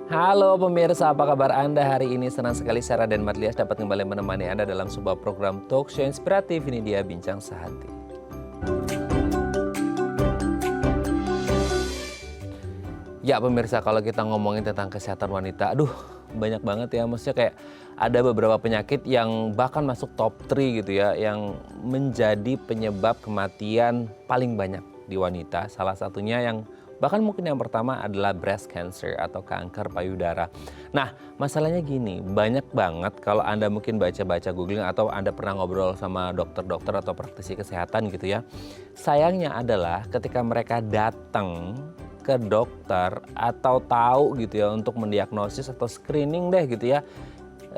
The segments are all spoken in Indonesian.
Halo pemirsa, apa kabar Anda hari ini? Senang sekali Sarah dan Madlias dapat kembali menemani Anda dalam sebuah program talk show inspiratif. Ini dia Bincang Sehati. Ya pemirsa, kalau kita ngomongin tentang kesehatan wanita, banyak banget ya. Maksudnya kayak ada beberapa penyakit yang bahkan masuk top 3 gitu ya, yang menjadi penyebab kematian paling banyak di wanita. Salah satunya yang bahkan mungkin yang pertama adalah breast cancer atau kanker payudara. Nah, masalahnya gini, banyak banget kalau Anda mungkin baca-baca googling atau Anda pernah ngobrol sama dokter-dokter atau praktisi kesehatan gitu ya. Sayangnya adalah ketika mereka datang ke dokter atau tahu gitu ya untuk mendiagnosis atau screening deh gitu ya.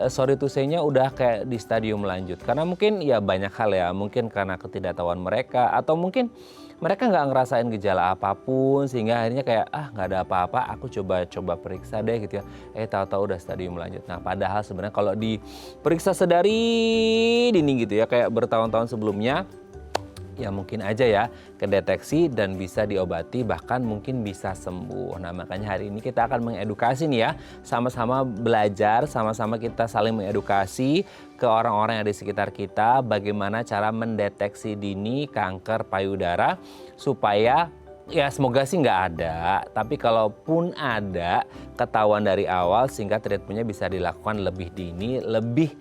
Sorry to say-nya udah kayak di stadium lanjut. Karena mungkin ya banyak hal ya, mungkin karena ketidaktahuan mereka atau mungkin mereka nggak ngerasain gejala apapun sehingga akhirnya kayak nggak ada apa-apa, aku coba periksa deh gitu ya. Tahu-tahu udah stadium lanjut. Nah padahal sebenarnya kalau diperiksa sedari dini gitu ya kayak bertahun-tahun sebelumnya, ya mungkin aja ya kedeteksi dan bisa diobati bahkan mungkin bisa sembuh. Nah makanya hari ini kita akan mengedukasi nih ya, sama-sama belajar, sama-sama kita saling mengedukasi ke orang-orang yang ada di sekitar kita bagaimana cara mendeteksi dini kanker payudara supaya ya semoga sih nggak ada, tapi kalaupun ada ketahuan dari awal sehingga treatmentnya bisa dilakukan lebih dini, lebih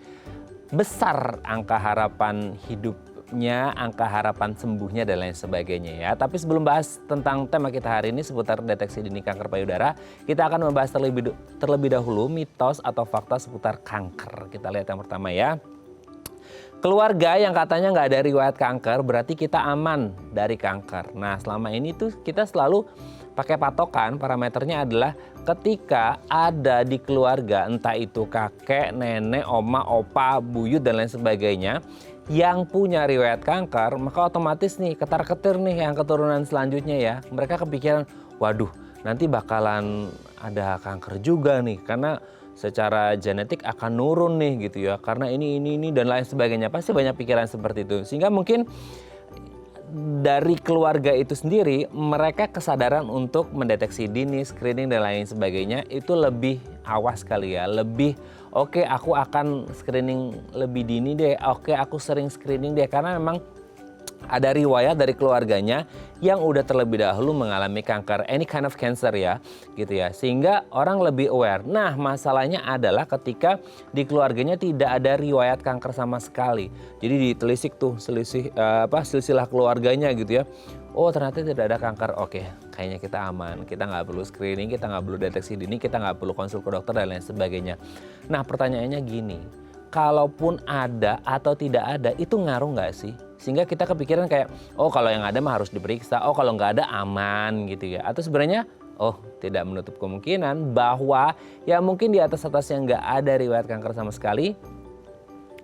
besar angka harapan hidupnya, angka harapan sembuhnya dan lain sebagainya ya. Tapi sebelum bahas tentang tema kita hari ini seputar deteksi dini kanker payudara, kita akan membahas terlebih dahulu mitos atau fakta seputar kanker. Kita lihat yang pertama ya. Keluarga yang katanya nggak ada riwayat kanker berarti kita aman dari kanker. Nah selama ini tuh kita selalu pakai patokan, parameternya adalah ketika ada di keluarga, entah itu kakek, nenek, oma, opa, buyut dan lain sebagainya yang punya riwayat kanker, maka otomatis nih ketar-ketir nih yang keturunan selanjutnya ya. Mereka kepikiran, waduh nanti bakalan ada kanker juga nih karena secara genetik akan nurun nih gitu ya. Karena ini dan lain sebagainya. Pasti banyak pikiran seperti itu. Sehingga mungkin dari keluarga itu sendiri mereka kesadaran untuk mendeteksi dini, screening dan lain sebagainya itu lebih awas kali ya, lebih oke, aku akan screening lebih dini deh, oke aku sering screening deh karena memang ada riwayat dari keluarganya yang udah terlebih dahulu mengalami kanker, any kind of cancer ya, gitu ya. Sehingga orang lebih aware. Nah, masalahnya adalah ketika di keluarganya tidak ada riwayat kanker sama sekali. Jadi ditelisik tuh silsilah keluarganya gitu ya. Oh, ternyata tidak ada kanker. Oke, kayaknya kita aman. Kita nggak perlu screening, kita nggak perlu deteksi dini, kita nggak perlu konsul ke dokter dan lain sebagainya. Nah, pertanyaannya gini. Kalaupun ada atau tidak ada, itu ngaruh nggak sih? Sehingga kita kepikiran kayak, oh kalau yang ada mah harus diperiksa, oh kalau nggak ada aman gitu ya. Atau sebenarnya, oh tidak menutup kemungkinan bahwa ya mungkin di atas-atasnya nggak ada riwayat kanker sama sekali,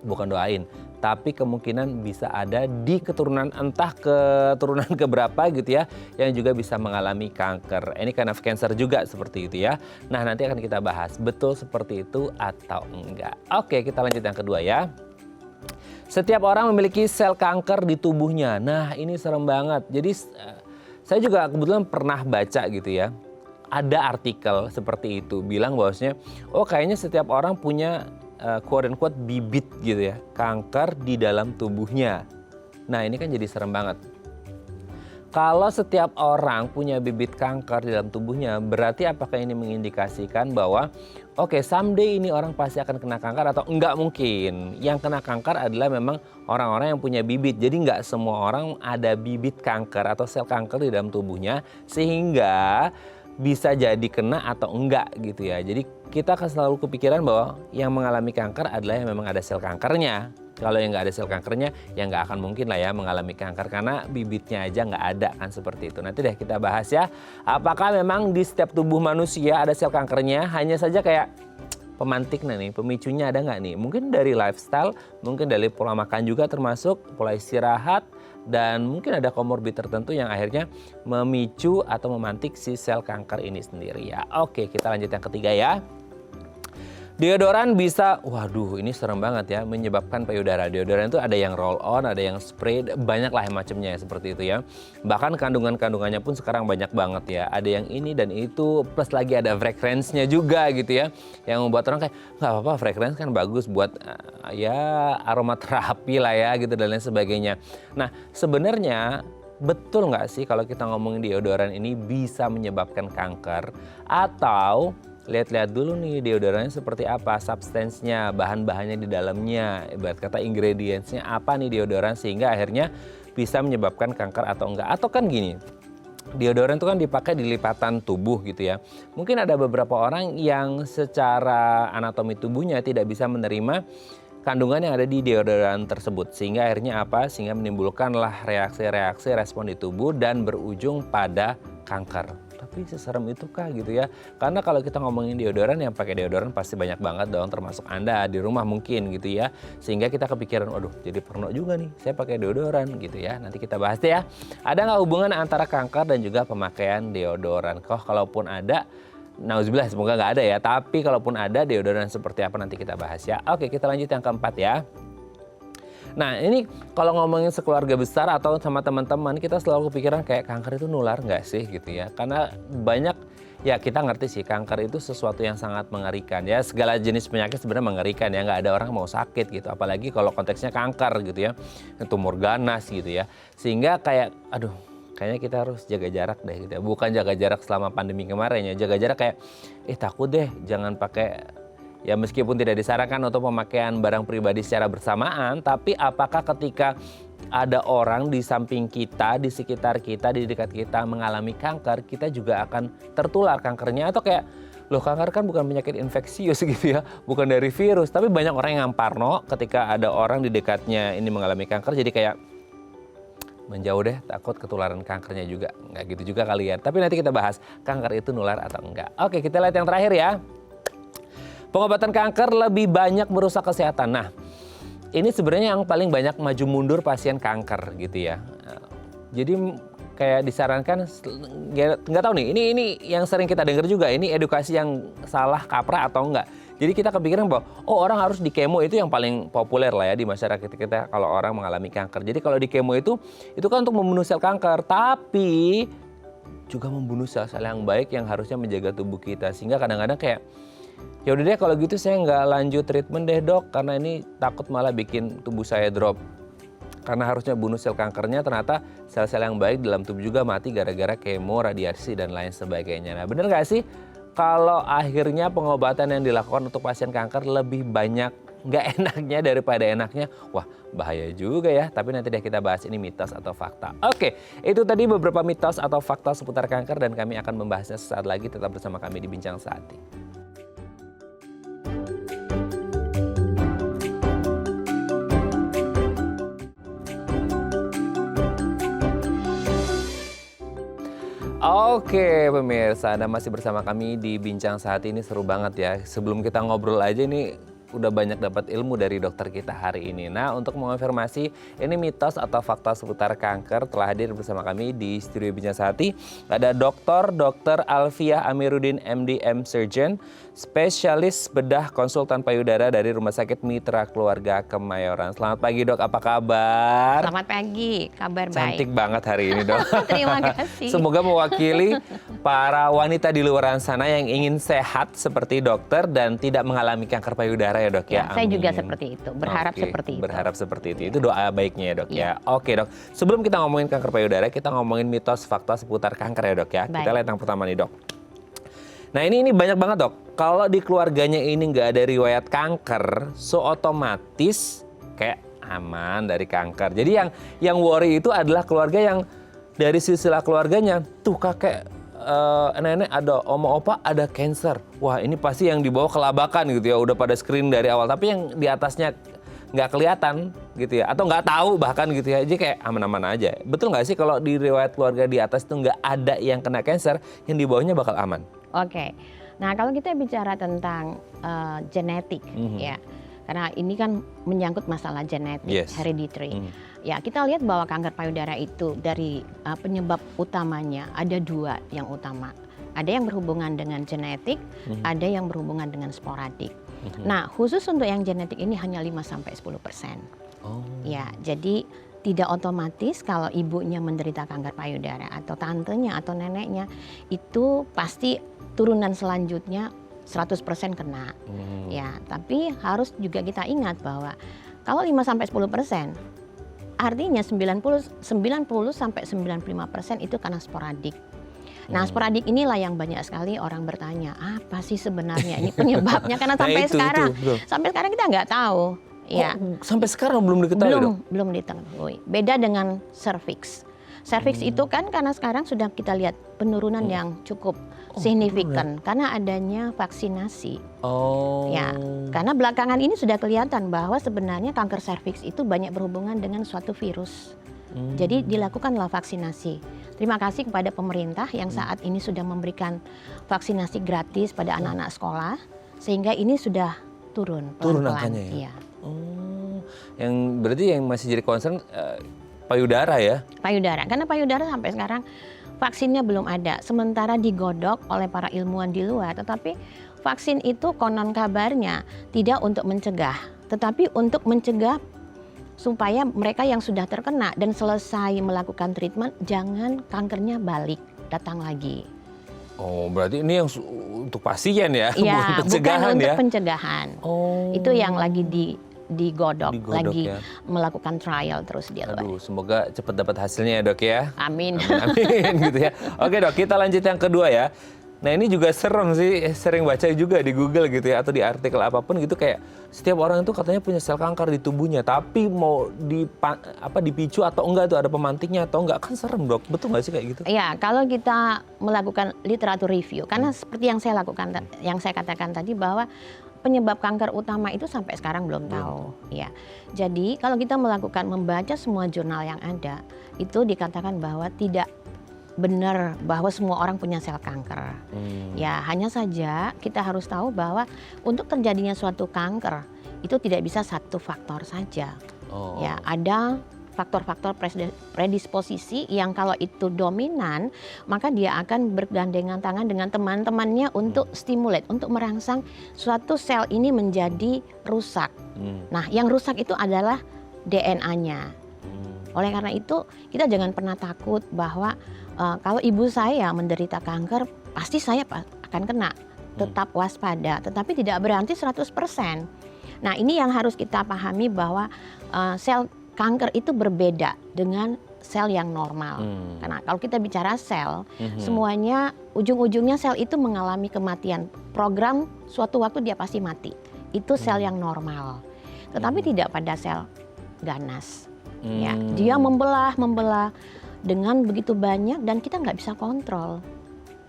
bukan doain. Tapi kemungkinan bisa ada di keturunan, entah keturunan keberapa gitu ya, yang juga bisa mengalami kanker. Ini kind of cancer juga seperti itu ya. Nah nanti akan kita bahas, betul seperti itu atau enggak. Oke, kita lanjut yang kedua ya. Setiap orang memiliki sel kanker di tubuhnya. Nah ini serem banget. Jadi saya juga kebetulan pernah baca gitu ya. Ada artikel seperti itu bilang bahwasanya, oh kayaknya setiap orang punya quote unquote bibit gitu ya, kanker di dalam tubuhnya. Nah ini kan jadi serem banget. Kalau setiap orang punya bibit kanker di dalam tubuhnya, berarti apakah ini mengindikasikan bahwa oke, someday ini orang pasti akan kena kanker atau enggak mungkin. Yang kena kanker adalah memang orang-orang yang punya bibit. Jadi enggak semua orang ada bibit kanker atau sel kanker di dalam tubuhnya sehingga bisa jadi kena atau enggak gitu ya. Jadi kita akan selalu kepikiran bahwa yang mengalami kanker adalah yang memang ada sel kankernya. Kalau yang nggak ada sel kankernya ya nggak akan mungkin lah ya mengalami kanker karena bibitnya aja nggak ada kan seperti itu. Nanti deh kita bahas ya. Apakah memang di setiap tubuh manusia ada sel kankernya? Hanya saja kayak pemantiknya nih, pemicunya ada nggak nih? Mungkin dari lifestyle, mungkin dari pola makan juga termasuk, pola istirahat, dan mungkin ada komorbid tertentu yang akhirnya memicu atau memantik si sel kanker ini sendiri ya. Oke, kita lanjut yang ketiga ya. Deodoran bisa, waduh ini serem banget ya, menyebabkan payudara. Deodoran itu ada yang roll on, ada yang spray, banyak lah macamnya seperti itu ya. Bahkan kandungannya pun sekarang banyak banget ya. Ada yang ini dan itu, plus lagi ada fragrance-nya juga gitu ya. Yang membuat orang kayak, nggak apa-apa fragrance kan bagus buat ya aromaterapi lah ya gitu dan lain sebagainya. Nah sebenarnya betul nggak sih kalau kita ngomongin deodoran ini bisa menyebabkan kanker? Atau lihat-lihat dulu nih deodorannya seperti apa, substansinya, bahan-bahannya di dalamnya, ibarat kata ingredientsnya apa nih deodoran sehingga akhirnya bisa menyebabkan kanker atau enggak. Atau kan gini, deodoran itu kan dipakai di lipatan tubuh gitu ya. Mungkin ada beberapa orang yang secara anatomi tubuhnya tidak bisa menerima kandungan yang ada di deodoran tersebut. Sehingga akhirnya apa? Sehingga menimbulkanlah reaksi-reaksi respon di tubuh dan berujung pada kanker. Tapi seserem itukah gitu ya? Karena kalau kita ngomongin deodoran, yang pakai deodoran pasti banyak banget dong, termasuk Anda di rumah mungkin gitu ya. Sehingga kita kepikiran, waduh jadi porno juga nih, saya pakai deodoran gitu ya. Nanti kita bahas deh ya. Ada nggak hubungan antara kanker dan juga pemakaian deodoran? Kalaupun ada, nauzubillah semoga nggak ada ya. Tapi kalaupun ada, deodoran seperti apa nanti kita bahas ya. Oke, kita lanjut yang keempat ya. Nah ini kalau ngomongin sekeluarga besar atau sama teman-teman, kita selalu kepikiran kayak kanker itu nular nggak sih gitu ya. Karena banyak, ya kita ngerti sih kanker itu sesuatu yang sangat mengerikan ya. Segala jenis penyakit sebenarnya mengerikan ya, nggak ada orang mau sakit gitu. Apalagi kalau konteksnya kanker gitu ya, tumor ganas gitu ya. Sehingga kayak aduh kayaknya kita harus jaga jarak deh gitu ya. Bukan jaga jarak selama pandemi kemarin ya, jaga jarak kayak takut deh jangan pakai. Ya meskipun tidak disarankan untuk pemakaian barang pribadi secara bersamaan, tapi apakah ketika ada orang di samping kita, di sekitar kita, di dekat kita mengalami kanker, kita juga akan tertular kankernya? Atau kayak, loh kanker kan bukan penyakit infeksius gitu ya, bukan dari virus. Tapi banyak orang yang parno ketika ada orang di dekatnya ini mengalami kanker, jadi kayak menjauh deh, takut ketularan kankernya juga. Nggak gitu juga kali ya. Tapi nanti kita bahas kanker itu nular atau enggak. Oke, kita lihat yang terakhir ya. Pengobatan kanker lebih banyak merusak kesehatan. Nah, ini sebenarnya yang paling banyak maju mundur pasien kanker gitu ya. Jadi kayak disarankan, nggak tahu nih, ini yang sering kita dengar juga, ini edukasi yang salah kaprah atau enggak. Jadi kita kepikiran bahwa orang harus di kemo, itu yang paling populer lah ya di masyarakat kita kalau orang mengalami kanker. Jadi kalau di kemo itu kan untuk membunuh sel kanker, tapi juga membunuh sel-sel yang baik yang harusnya menjaga tubuh kita. Sehingga kadang-kadang kayak, ya udah deh kalau gitu saya nggak lanjut treatment deh dok, karena ini takut malah bikin tubuh saya drop. Karena harusnya bunuh sel kankernya, ternyata sel-sel yang baik dalam tubuh juga mati gara-gara kemo, radiasi, dan lain sebagainya. Nah bener nggak sih kalau akhirnya pengobatan yang dilakukan untuk pasien kanker lebih banyak nggak enaknya daripada enaknya? Wah bahaya juga ya, tapi nanti deh kita bahas ini mitos atau fakta. Oke, itu tadi beberapa mitos atau fakta seputar kanker dan kami akan membahasnya sesaat lagi. Tetap bersama kami di Bincang Sehati. Oke pemirsa, Anda masih bersama kami di Bincang Sehati. Ini seru banget ya. Sebelum kita ngobrol aja ini udah banyak dapat ilmu dari dokter kita hari ini. Nah untuk mengonfirmasi ini mitos atau fakta seputar kanker, telah hadir bersama kami di studio Bincang Sehati. Ada Dr. Alfiah Amiruddin MD Surgeon, spesialis bedah konsultan payudara dari Rumah Sakit Mitra Keluarga Kemayoran. Selamat pagi dok, apa kabar? Selamat pagi, kabar baik. Cantik banget hari ini dok. Terima kasih. Semoga mewakili para wanita di luar sana yang ingin sehat seperti dokter dan tidak mengalami kanker payudara ya dok ya. Saya juga seperti itu, berharap seperti itu. Berharap seperti itu. Itu doa baiknya ya dok ya. Oke dok, sebelum kita ngomongin kanker payudara, kita ngomongin mitos fakta seputar kanker ya dok ya. Baik. Kita lihat yang pertama nih dok. Nah ini banyak banget dok. Kalau di keluarganya ini nggak ada riwayat kanker, so otomatis kayak aman dari kanker. Jadi yang worry itu adalah keluarga yang dari silsilah keluarganya tuh kakek, nenek ada, oma opa ada cancer. Wah ini pasti yang dibawa kelabakan gitu ya. Udah pada screen dari awal, tapi yang di atasnya nggak kelihatan gitu ya, atau nggak tahu bahkan gitu ya. Jadi kayak aman-aman aja. Betul nggak sih kalau di riwayat keluarga di atas itu nggak ada yang kena cancer, yang di bawahnya bakal aman? Oke, nah kalau kita bicara tentang genetik ya, karena ini kan menyangkut masalah genetik, hereditary. Ya kita lihat bahwa kanker payudara itu dari penyebab utamanya ada dua yang utama. Ada yang berhubungan dengan genetik, ada yang berhubungan dengan sporadik. Nah, khusus untuk yang genetik ini hanya 5-10%. Ya, jadi tidak otomatis kalau ibunya menderita kanker payudara atau tantenya atau neneknya itu pasti turunan selanjutnya 100% kena. Ya, tapi harus juga kita ingat bahwa kalau 5-10%, artinya 90-95% itu karena sporadik. Nah, sporadik inilah yang banyak sekali orang bertanya, apa sih sebenarnya ini penyebabnya? Karena sampai sekarang kita nggak tahu. Ya. Sampai sekarang belum diketahui, belum diketahui. Beda dengan cervix. Cervix itu kan karena sekarang sudah kita lihat penurunan yang cukup signifikan karena adanya vaksinasi. Ya, karena belakangan ini sudah kelihatan bahwa sebenarnya kanker cervix itu banyak berhubungan dengan suatu virus. Jadi dilakukanlah vaksinasi. Terima kasih kepada pemerintah yang saat ini sudah memberikan vaksinasi gratis pada anak-anak sekolah sehingga ini sudah turun pelan-pelan. Angkanya ya? Iya. Yang berarti yang masih jadi concern payudara ya? Payudara, karena payudara sampai sekarang vaksinnya belum ada. Sementara digodok oleh para ilmuwan di luar, tetapi vaksin itu konon kabarnya tidak untuk mencegah, tetapi untuk mencegah supaya mereka yang sudah terkena dan selesai melakukan treatment, jangan kankernya balik, datang lagi. Oh, berarti ini yang untuk pasien ya? Iya, bukan untuk pencegahan. Itu yang lagi digodok lagi ya. Melakukan trial terus dia. Aduh, semoga cepat dapat hasilnya ya dok ya. Amin. Amin gitu ya. Oke dok, kita lanjut yang kedua ya. Nah ini juga serem sih, sering baca juga di Google gitu ya, atau di artikel apapun gitu, kayak setiap orang itu katanya punya sel kanker di tubuhnya, tapi mau dipicu atau enggak tuh, ada pemantiknya atau enggak, kan serem dok, betul nggak sih kayak gitu? Iya, kalau kita melakukan literatur review, karena seperti yang saya lakukan, yang saya katakan tadi bahwa penyebab kanker utama itu sampai sekarang belum tahu. Ya, jadi kalau kita membaca semua jurnal yang ada, itu dikatakan bahwa tidak benar bahwa semua orang punya sel kanker. Ya, hanya saja kita harus tahu bahwa untuk terjadinya suatu kanker itu tidak bisa satu faktor saja. Ya, ada faktor-faktor predisposisi yang kalau itu dominan, maka dia akan bergandengan tangan dengan teman-temannya untuk stimulate, untuk merangsang suatu sel ini menjadi rusak. Nah, yang rusak itu adalah DNA-nya. Oleh karena itu, kita jangan pernah takut bahwa kalau ibu saya menderita kanker, pasti saya akan kena. Tetap waspada, tetapi tidak berarti 100%. Nah, ini yang harus kita pahami bahwa sel kanker itu berbeda dengan sel yang normal. Karena kalau kita bicara sel, semuanya ujung-ujungnya sel itu mengalami kematian. Program suatu waktu dia pasti mati. Itu sel yang normal. Tetapi tidak pada sel ganas. Ya, dia membelah dengan begitu banyak dan kita nggak bisa kontrol.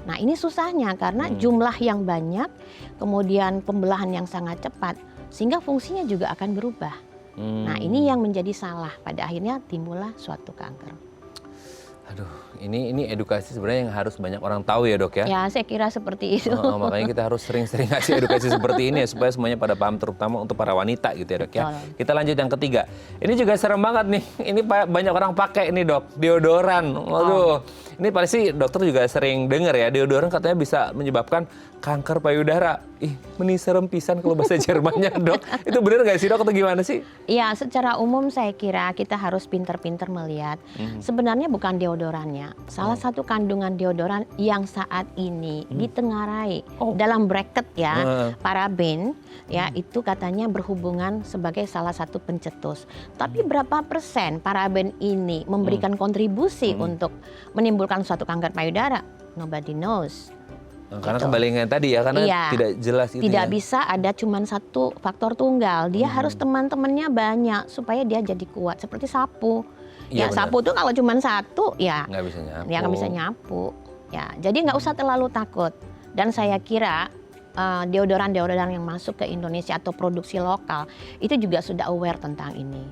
Nah, ini susahnya karena jumlah yang banyak, kemudian pembelahan yang sangat cepat, sehingga fungsinya juga akan berubah. Nah, ini yang menjadi salah, pada akhirnya timbullah suatu kanker. Aduh, ini edukasi sebenarnya yang harus banyak orang tahu ya dok ya? Ya, saya kira seperti itu. Makanya kita harus sering-sering ngasih edukasi seperti ini ya, supaya semuanya pada paham, terutama untuk para wanita gitu ya dok ya. Kita lanjut yang ketiga. Ini juga serem banget nih, ini banyak orang pakai ini dok, deodoran. Waduh, ini pasti dokter juga sering dengar ya, deodoran katanya bisa menyebabkan kanker payudara. Meni serem pisan kalau bahasa Jermannya dok. Itu benar nggak sih dok atau gimana sih? Iya, secara umum saya kira kita harus pinter-pinter melihat. Sebenarnya bukan deodorannya. Salah satu kandungan deodoran yang saat ini ditengarai dalam bracket ya, paraben ya, itu katanya berhubungan sebagai salah satu pencetus. Tapi berapa persen paraben ini memberikan kontribusi untuk menimbulkan suatu kanker payudara? Nobody knows. Karena kembali dengan tadi ya, karena tidak jelas itu. Tidak bisa ada cuma satu faktor tunggal. Dia harus teman-temannya banyak supaya dia jadi kuat. Seperti sapu. Ya, sapu tuh kalau cuma satu ya nggak bisa nyapu. Ya nggak bisa nyapu. Ya, jadi nggak usah terlalu takut. Dan saya kira deodoran yang masuk ke Indonesia atau produksi lokal itu juga sudah aware tentang ini.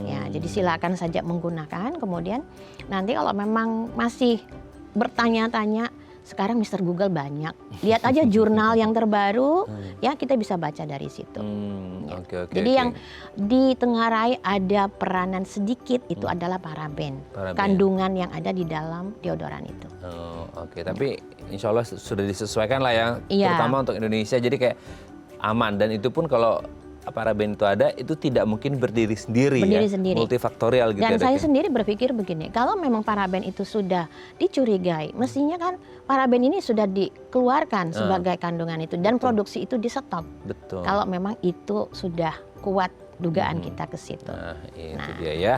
Ya, jadi silakan saja menggunakan. Kemudian nanti kalau memang masih bertanya-tanya, sekarang Mr. Google banyak. Lihat aja jurnal yang terbaru, ya kita bisa baca dari situ. Jadi yang ditengarai ada peranan sedikit itu adalah paraben. Kandungan yang ada di dalam deodoran itu. Tapi insya Allah sudah disesuaikan lah ya, terutama untuk Indonesia. Jadi kayak aman. Dan itu pun kalau paraben itu ada, itu tidak mungkin berdiri sendiri, multifaktorial gitu. Dan saya sendiri berpikir begini, kalau memang paraben itu sudah dicurigai, mestinya kan paraben ini sudah dikeluarkan sebagai kandungan itu dan produksi itu di stop. Betul. Kalau memang itu sudah kuat dugaan kita ke situ. Nah, itu dia ya.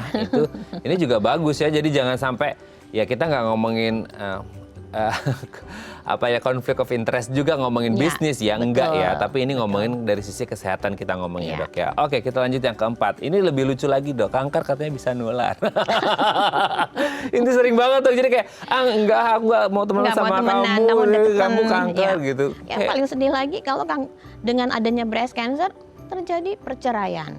Ini juga bagus ya. Jadi jangan sampai ya kita nggak ngomongin konflik of interest juga ngomongin bisnis ya, enggak ya, tapi ini ngomongin dari sisi kesehatan kita ngomongin Dok ya. Oke, kita lanjut yang keempat. Ini lebih lucu lagi Dok, kanker katanya bisa nular. Ini sering banget tuh, jadi kayak aku nggak mau temenan sama kamu kanker gitu. Yang paling sedih lagi kalau dengan adanya breast cancer terjadi perceraian.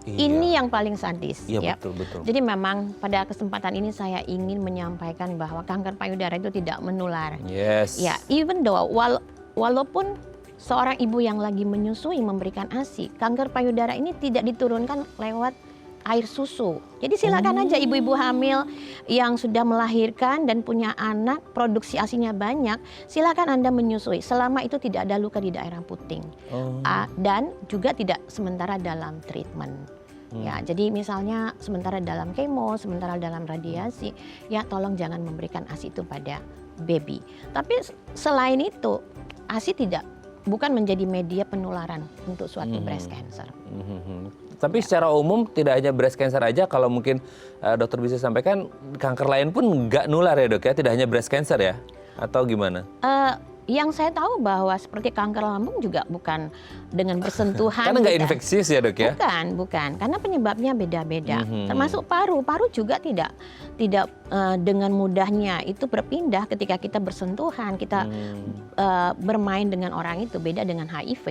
Ini yang paling sadis. Iya, betul. Jadi memang pada kesempatan ini saya ingin menyampaikan bahwa kanker payudara itu tidak menular. Yes. Ya, even though walaupun seorang ibu yang lagi menyusui memberikan ASI, kanker payudara ini tidak diturunkan lewat air susu. Jadi silakan aja ibu-ibu hamil yang sudah melahirkan dan punya anak, produksi ASINya banyak, silakan Anda menyusui selama itu tidak ada luka di daerah puting. Dan juga tidak sementara dalam treatment. Ya, jadi misalnya sementara dalam kemo, sementara dalam radiasi, ya tolong jangan memberikan ASI itu pada baby. Tapi selain itu, ASI bukan menjadi media penularan untuk suatu breast cancer. Tapi secara umum tidak hanya breast cancer aja, kalau mungkin dokter bisa sampaikan kanker lain pun nggak nular ya Dok ya, tidak hanya breast cancer ya, atau gimana? Yang saya tahu bahwa seperti kanker lambung juga bukan dengan bersentuhan. Karena nggak infeksius ya Dok ya? Bukan, karena penyebabnya beda-beda. Termasuk paru juga tidak dengan mudahnya itu berpindah ketika kita bersentuhan, kita bermain dengan orang itu, beda dengan HIV,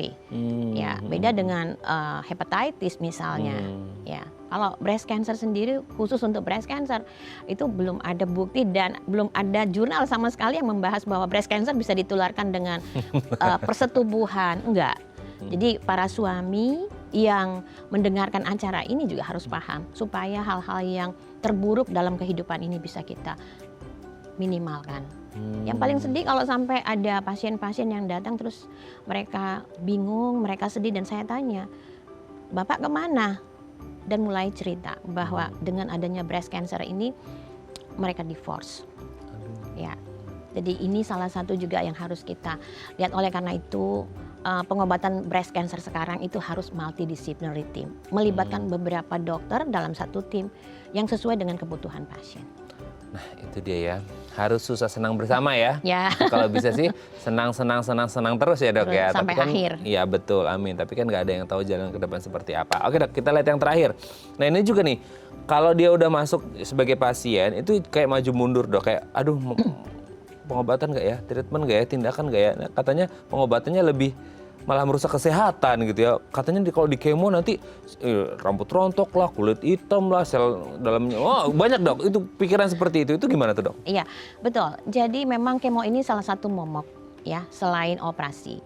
ya, beda dengan hepatitis misalnya, ya. Kalau breast cancer sendiri, khusus untuk breast cancer, itu belum ada bukti dan belum ada jurnal sama sekali yang membahas bahwa breast cancer bisa ditularkan dengan persetubuhan. Enggak. Jadi para suami yang mendengarkan acara ini juga harus paham supaya hal-hal yang terburuk dalam kehidupan ini bisa kita minimalkan. Yang paling sedih kalau sampai ada pasien-pasien yang datang terus mereka bingung, mereka sedih dan saya tanya, "Bapak kemana?" Dan mulai cerita bahwa dengan adanya breast cancer ini mereka divorce. Ya. Jadi ini salah satu juga yang harus kita lihat. Oleh karena itu pengobatan breast cancer sekarang itu harus multidisciplinary team, melibatkan beberapa dokter dalam satu tim yang sesuai dengan kebutuhan pasien. Nah, itu dia ya. Harus susah senang bersama ya. Ya. Kalau bisa sih senang terus ya Dok ya. Sampai akhir. Iya betul, amin. Tapi kan nggak ada yang tahu jalan ke depan seperti apa. Oke Dok, kita lihat yang terakhir. Nah ini juga nih, kalau dia udah masuk sebagai pasien, itu kayak maju mundur Dok. Kayak aduh pengobatan nggak ya, treatment nggak ya, tindakan nggak ya. Nah, katanya pengobatannya lebih malah merusak kesehatan gitu ya. Katanya kalau di kemo nanti rambut rontok lah, kulit hitam lah, sel dalamnya. Banyak Dok, itu pikiran seperti itu. Itu gimana tuh Dok? Iya, betul. Jadi memang kemo ini salah satu momok ya, selain operasi.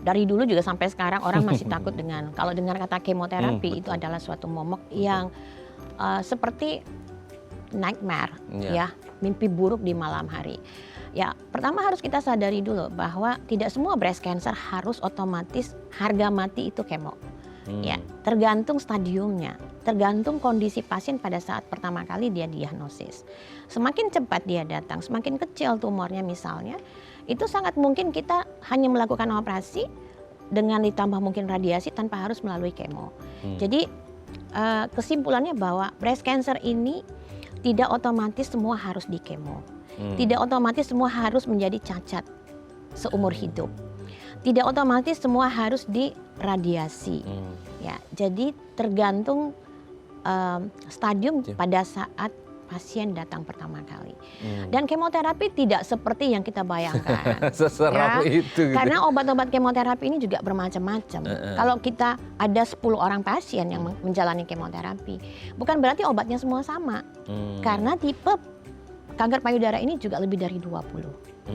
Dari dulu juga sampai sekarang orang masih takut dengan, kalau dengar kata kemoterapi itu adalah suatu momok yang seperti nightmare ya, mimpi buruk di malam hari. Ya, pertama harus kita sadari dulu bahwa tidak semua breast cancer harus otomatis harga mati itu kemo. Ya, tergantung stadiumnya, tergantung kondisi pasien pada saat pertama kali dia diagnosis. Semakin cepat dia datang, semakin kecil tumornya misalnya, itu sangat mungkin kita hanya melakukan operasi dengan ditambah mungkin radiasi tanpa harus melalui kemo. Jadi kesimpulannya bahwa breast cancer ini tidak otomatis semua harus di kemo. Tidak otomatis semua harus menjadi cacat seumur hidup. Tidak otomatis semua harus diradiasi. Ya, jadi tergantung stadium pada saat pasien datang pertama kali. Dan kemoterapi tidak seperti yang kita bayangkan. Seseram ya, itu. Gitu. Karena obat-obat kemoterapi ini juga bermacam-macam. Kalau kita ada 10 orang pasien yang menjalani kemoterapi, bukan berarti obatnya semua sama. Karena tipe kanker payudara ini juga lebih dari 20.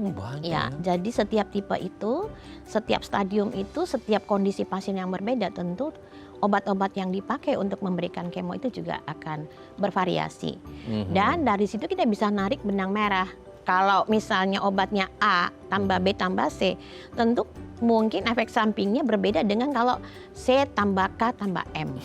Banyak. Ya, jadi setiap tipe itu, setiap stadium itu, setiap kondisi pasien yang berbeda, tentu obat-obat yang dipakai untuk memberikan kemo itu juga akan bervariasi. Dan dari situ kita bisa narik benang merah. Kalau misalnya obatnya A tambah B tambah C, tentu mungkin efek sampingnya berbeda dengan kalau C tambah K tambah M.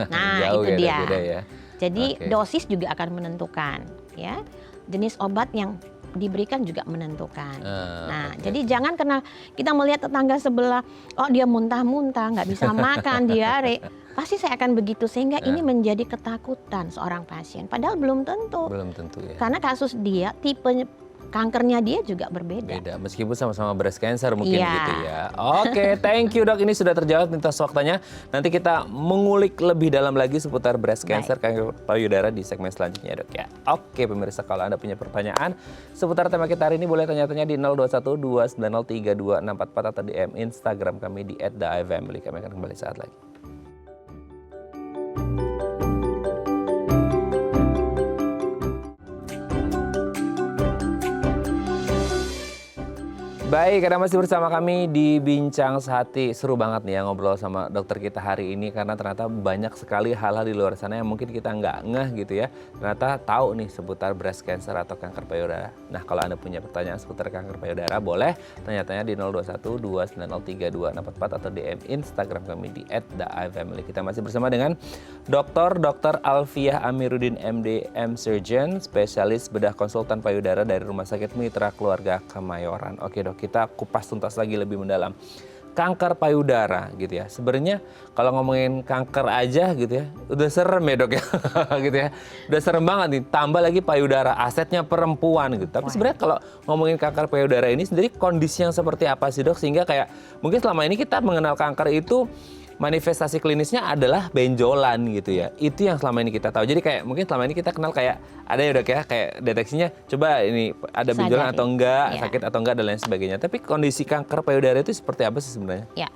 Nah, Jauh itu ya, dia. beda ya. Jadi Oke. dosis juga akan menentukan, ya. Jenis obat yang diberikan juga menentukan. Nah, Oke. jadi jangan karena kita melihat tetangga sebelah, oh dia muntah-muntah, nggak bisa makan, diare, pasti saya akan begitu, sehingga ini menjadi ketakutan seorang pasien. Padahal belum tentu. Belum tentu ya. Karena kasus dia, tipe kankernya dia juga berbeda. Beda, meskipun sama-sama breast cancer mungkin Iya. gitu ya. Oke, thank you dok, ini sudah terjawab lintas waktunya. Nanti kita mengulik lebih dalam lagi seputar breast cancer, kanker payudara di segmen selanjutnya dok ya. Oke pemirsa, kalau Anda punya pertanyaan seputar tema kita hari ini boleh tanya-tanya di 0212903244 atau DM Instagram kami di @theifamily. Kami akan kembali saat lagi. Baik, karena masih bersama kami di Bincang Sehati. Seru banget nih ya ngobrol sama dokter kita hari ini, karena ternyata banyak sekali hal-hal di luar sana yang mungkin kita nggak ngeh gitu ya. Ternyata tahu nih seputar breast cancer atau kanker payudara. Nah, kalau Anda punya pertanyaan seputar kanker payudara, boleh tanya-tanya di 0212903244 atau DM Instagram kami di @theifamily. Kita masih bersama dengan Dr. Alfiah Amiruddin MD, M Surgeon, spesialis bedah konsultan payudara dari Rumah Sakit Mitra Keluarga Kemayoran. Oke dok, kita kupas tuntas lagi lebih mendalam. Kanker payudara gitu ya. Sebenarnya kalau ngomongin kanker aja gitu ya, udah serem ya dok ya, gitu ya. Udah serem banget nih, tambah lagi payudara, asetnya perempuan gitu. Tapi sebenarnya kalau ngomongin kanker payudara ini sendiri kondisi yang seperti apa sih dok? Sehingga kayak mungkin selama ini kita mengenal kanker itu manifestasi klinisnya adalah benjolan gitu ya. Itu yang selama ini kita tahu. Jadi kayak mungkin selama ini kita kenal kayak ada ya dok ya, kayak deteksinya coba ini ada benjolan atau enggak, sakit atau enggak dan lain sebagainya. Tapi kondisi kanker payudara itu seperti apa sih sebenarnya? Ya,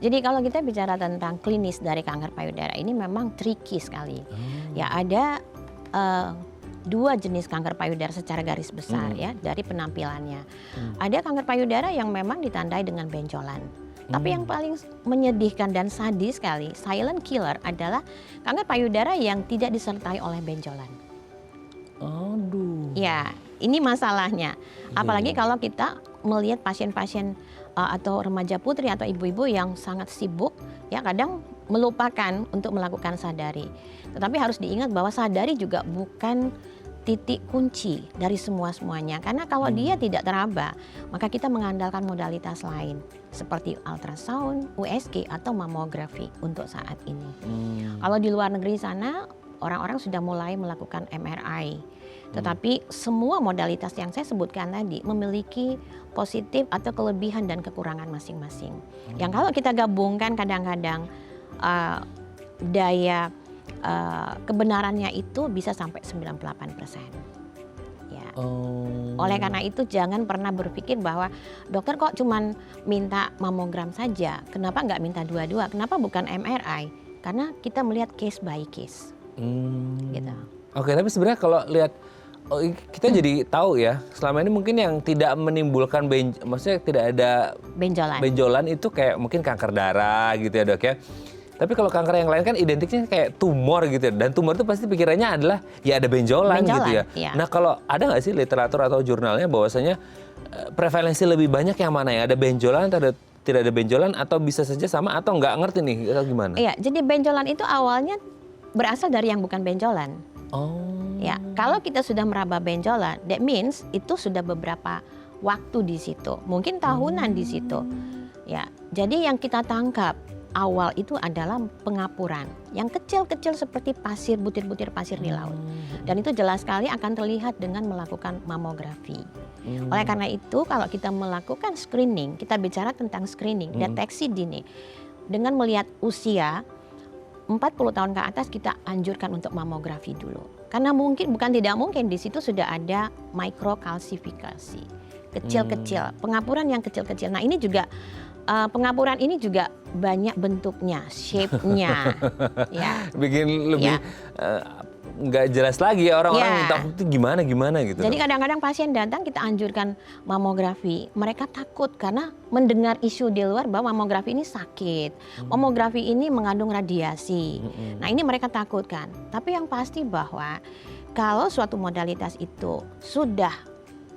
jadi kalau kita bicara tentang klinis dari kanker payudara ini memang tricky sekali. Ya ada dua jenis kanker payudara secara garis besar ya dari penampilannya. Ada kanker payudara yang memang ditandai dengan benjolan. Tapi yang paling menyedihkan dan sadis sekali, silent killer adalah kanker payudara yang tidak disertai oleh benjolan. Aduh. Ya, ini masalahnya. Apalagi kalau kita melihat pasien-pasien atau remaja putri atau ibu-ibu yang sangat sibuk, ya kadang melupakan untuk melakukan sadari. Tetapi harus diingat bahwa sadari juga bukan titik kunci dari semuanya. Karena kalau dia tidak teraba, maka kita mengandalkan modalitas lain seperti ultrasound, USG atau mamografi untuk saat ini. Kalau di luar negeri sana, orang-orang sudah mulai melakukan MRI. Tetapi semua modalitas yang saya sebutkan tadi memiliki positif atau kelebihan dan kekurangan masing-masing. Yang kalau kita gabungkan kadang-kadang daya kebenarannya itu bisa sampai 98%. Ya. Oleh karena itu jangan pernah berpikir bahwa dokter kok cuman minta mamogram saja, kenapa nggak minta dua-dua, kenapa bukan MRI? Karena kita melihat case by case. Gitu. Oke, tapi sebenarnya kalau lihat kita jadi tahu ya, selama ini mungkin yang tidak menimbulkan maksudnya tidak ada benjolan itu kayak mungkin kanker darah gitu ya dok ya. Tapi kalau kanker yang lain kan identiknya kayak tumor gitu ya. Dan tumor itu pasti pikirannya adalah ya ada benjolan gitu ya. Iya. Nah kalau ada nggak sih literatur atau jurnalnya bahwasanya prevalensi lebih banyak yang mana ya? Ada benjolan atau tidak ada benjolan atau bisa saja sama atau nggak ngerti nih atau gimana? Iya, jadi benjolan itu awalnya berasal dari yang bukan benjolan. Ya, kalau kita sudah meraba benjolan, that means itu sudah beberapa waktu di situ. Mungkin tahunan di situ. Ya, jadi yang kita tangkap awal itu adalah pengapuran yang kecil-kecil seperti pasir, butir-butir pasir di laut. Dan itu jelas sekali akan terlihat dengan melakukan mamografi. Oleh karena itu kalau kita melakukan screening, kita bicara tentang screening, deteksi dini. Dengan melihat usia 40 tahun ke atas kita anjurkan untuk mamografi dulu. Karena mungkin, bukan tidak mungkin, di situ sudah ada microkalsifikasi. Kecil-kecil, pengapuran yang kecil-kecil. Nah ini juga pengapuran ini juga banyak bentuknya, shape-nya. Ya. Bikin lebih nggak jelas lagi ya orang-orang takut itu gimana gitu. Jadi kadang-kadang pasien datang kita anjurkan mamografi, mereka takut karena mendengar isu di luar bahwa mamografi ini sakit, mamografi ini mengandung radiasi. Nah ini mereka takutkan. Tapi yang pasti bahwa kalau suatu modalitas itu sudah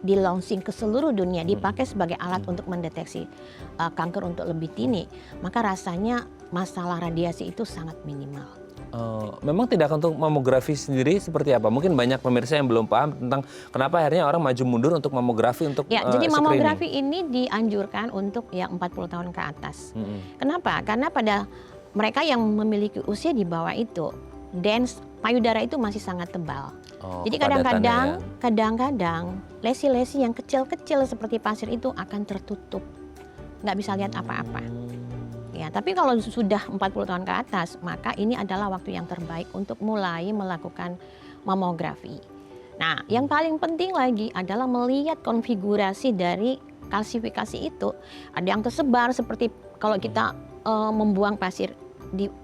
di launching ke seluruh dunia, dipakai sebagai alat untuk mendeteksi kanker untuk lebih dini, maka rasanya masalah radiasi itu sangat minimal. Memang tindakan untuk mamografi sendiri seperti apa? Mungkin banyak pemirsa yang belum paham tentang kenapa akhirnya orang maju mundur untuk mamografi untuk jadi screening. mamografi ini dianjurkan untuk yang 40 tahun ke atas. Kenapa? Karena pada mereka yang memiliki usia di bawah itu, dens payudara itu masih sangat tebal. Jadi kadang-kadang lesi-lesi yang kecil-kecil seperti pasir itu akan tertutup, nggak bisa lihat apa-apa. Ya, tapi kalau sudah 40 tahun ke atas, maka ini adalah waktu yang terbaik untuk mulai melakukan mamografi. Nah, yang paling penting lagi adalah melihat konfigurasi dari kalsifikasi itu. Ada yang tersebar seperti kalau kita membuang pasir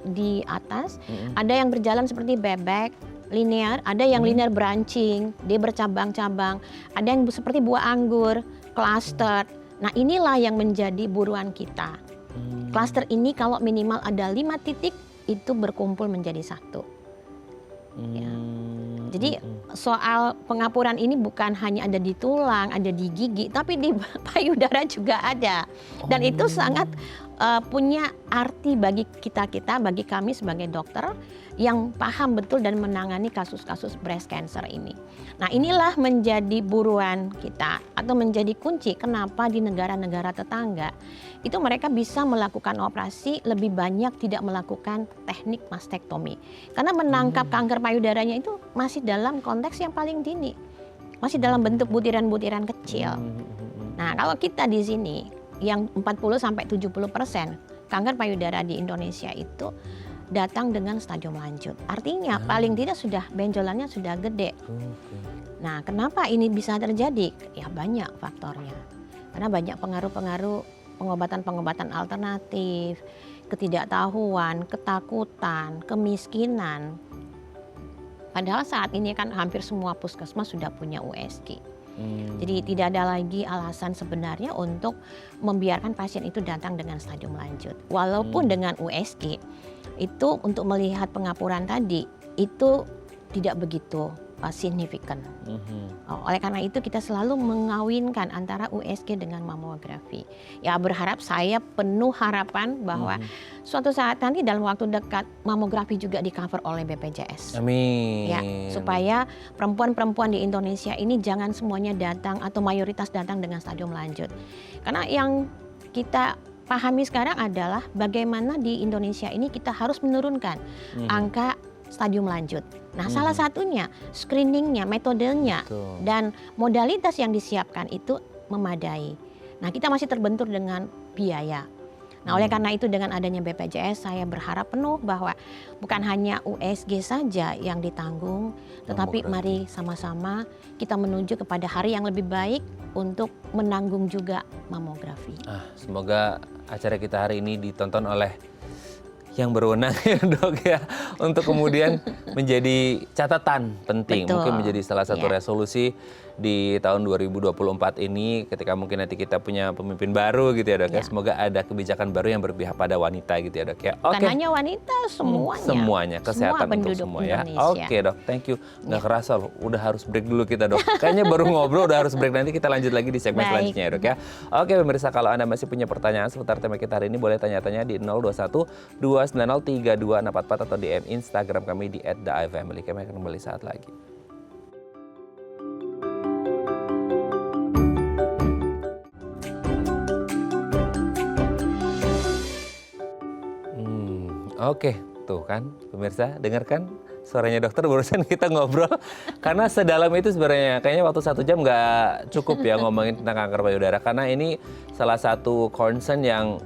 di atas, ada yang berjalan seperti bebek, linear, ada yang linear branching, dia bercabang-cabang, ada yang seperti buah anggur, cluster. Nah, inilah yang menjadi buruan kita. Cluster ini kalau minimal ada 5 titik itu berkumpul menjadi satu. Ya. Jadi soal pengapuran ini bukan hanya ada di tulang, ada di gigi, tapi di payudara juga ada. Dan itu sangat punya arti bagi kita, bagi kami sebagai dokter yang paham betul dan menangani kasus-kasus breast cancer ini. Nah, inilah menjadi buruan kita atau menjadi kunci kenapa di negara-negara tetangga itu mereka bisa melakukan operasi lebih banyak tidak melakukan teknik mastektomi. Karena menangkap kanker payudaranya itu masih dalam konteks yang paling dini. Masih dalam bentuk butiran-butiran kecil. Nah, kalau kita di sini yang 40-70% kanker payudara di Indonesia itu datang dengan stadium lanjut. Artinya paling tidak sudah benjolannya sudah gede. Nah, kenapa ini bisa terjadi? Ya banyak faktornya. Karena banyak pengaruh-pengaruh pengobatan-pengobatan alternatif, ketidaktahuan, ketakutan, kemiskinan. Padahal saat ini kan hampir semua puskesmas sudah punya USG. Jadi tidak ada lagi alasan sebenarnya untuk membiarkan pasien itu datang dengan stadium lanjut. Walaupun dengan USG itu untuk melihat pengapuran tadi itu tidak begitu signifikan. Oleh karena itu kita selalu mengawinkan antara USG dengan mamografi. Ya berharap saya penuh harapan bahwa suatu saat nanti dalam waktu dekat mamografi juga di cover oleh BPJS. Amin. Ya, supaya perempuan-perempuan di Indonesia ini jangan semuanya datang atau mayoritas datang dengan stadium lanjut. Karena yang kita pahami sekarang adalah bagaimana di Indonesia ini kita harus menurunkan angka stadium lanjut. Nah, salah satunya screeningnya, metodenya, dan modalitas yang disiapkan itu memadai. Nah, kita masih terbentur dengan biaya. Nah, oleh karena itu dengan adanya BPJS saya berharap penuh bahwa bukan hanya USG saja yang ditanggung, tetapi mari sama-sama kita menuju kepada hari yang lebih baik untuk menanggung juga mamografi. Semoga acara kita hari ini ditonton oleh yang berwenang ya dok ya, untuk kemudian menjadi catatan penting. Betul. Mungkin menjadi salah satu resolusi di tahun 2024 ini ketika mungkin nanti kita punya pemimpin baru gitu ya dok ya. Semoga ada kebijakan baru yang berpihak pada wanita gitu ya dok ya. Bukan hanya wanita, semuanya. Semuanya, kesehatan semua untuk semua ya. Indonesia. Oke dok, thank you. Nggak kerasa loh, udah harus break dulu kita dok. Kayaknya baru ngobrol udah harus break, nanti kita lanjut lagi di segmen selanjutnya ya dok ya. Oke pemirsa, kalau Anda masih punya pertanyaan seputar tema kita hari ini boleh tanya-tanya di 021 290 3244 atau DM Instagram kami di @theifamily. Kami akan kembali saat lagi. Oke, tuh kan pemirsa, dengarkan suaranya dokter barusan kita ngobrol. Karena sedalam itu sebenarnya, kayaknya waktu 1 jam nggak cukup ya ngomongin tentang kanker payudara. Karena ini salah satu concern yang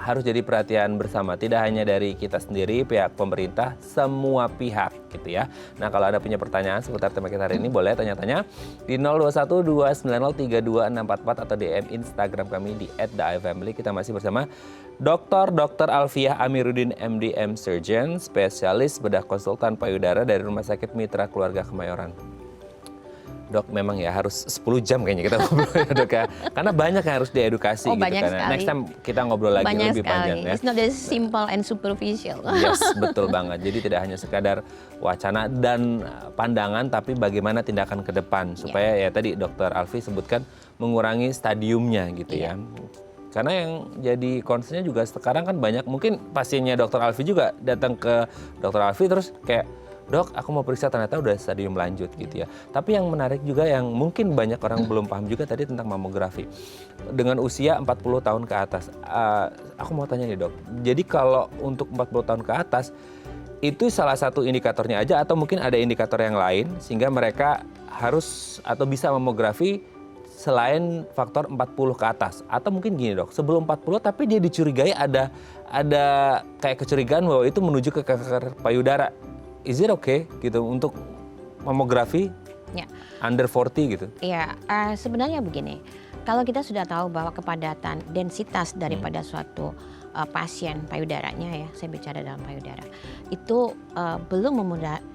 harus jadi perhatian bersama, tidak hanya dari kita sendiri, pihak pemerintah, semua pihak gitu ya. Nah, kalau Anda punya pertanyaan seputar tema kita hari ini boleh tanya-tanya di 021 290 32644 atau DM Instagram kami di @theifamily. Kita masih bersama Dr. Alfiah Amiruddin MD Surgeon, spesialis bedah konsultan payudara dari Rumah Sakit Mitra Keluarga Kemayoran. Dok, memang ya harus 10 jam kayaknya kita ngobrol ya dok ya. Karena banyak yang harus diedukasi gitu banyak kan. sekali. Next time kita ngobrol lagi Banyak lebih sekali. panjang ya. It's not as simple and superficial. Yes, betul banget. Jadi tidak hanya sekadar wacana dan pandangan, tapi bagaimana tindakan ke depan. Supaya ya tadi Dr. Alfi sebutkan mengurangi stadiumnya gitu ya. Karena yang jadi concernnya juga sekarang kan banyak, mungkin pasiennya Dr. Alfi juga datang ke Dr. Alfi terus kayak, dok, aku mau periksa ternyata udah stadium lanjut gitu ya. Tapi yang menarik juga yang mungkin banyak orang belum paham juga tadi tentang mamografi. Dengan usia 40 tahun ke atas, aku mau tanya nih dok, jadi kalau untuk 40 tahun ke atas, itu salah satu indikatornya aja atau mungkin ada indikator yang lain sehingga mereka harus atau bisa mamografi selain faktor 40 ke atas? Atau mungkin gini dok, sebelum 40 tapi dia dicurigai ada kayak kecurigaan bahwa itu menuju ke kanker payudara. Is it okay gitu untuk mamografi under 40 gitu? Ya, sebenarnya begini, kalau kita sudah tahu bahwa kepadatan densitas daripada suatu pasien payudaranya ya, saya bicara dalam payudara, itu belum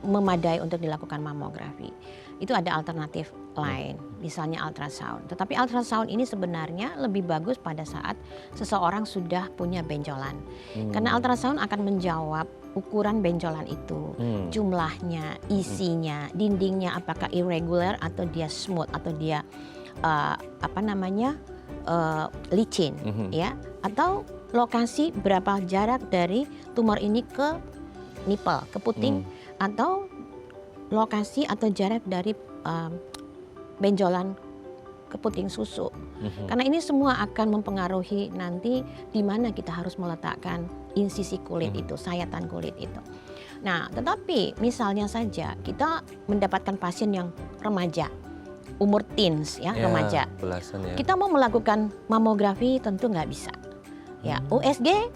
memadai untuk dilakukan mamografi. Itu ada alternatif lain, misalnya ultrasound. Tetapi ultrasound ini sebenarnya lebih bagus pada saat seseorang sudah punya benjolan. Karena ultrasound akan menjawab ukuran benjolan itu, jumlahnya, isinya, dindingnya apakah irregular atau dia smooth atau dia licin ya, atau lokasi berapa jarak dari tumor ini ke nipple, ke puting, atau lokasi atau jarak dari benjolan ke puting susu. Karena ini semua akan mempengaruhi nanti di mana kita harus meletakkan insisi kulit itu, sayatan kulit itu. Nah, tetapi misalnya saja kita mendapatkan pasien yang remaja, umur teens ya, remaja. Belasan ya. Kita mau melakukan mamografi tentu nggak bisa. Ya, USG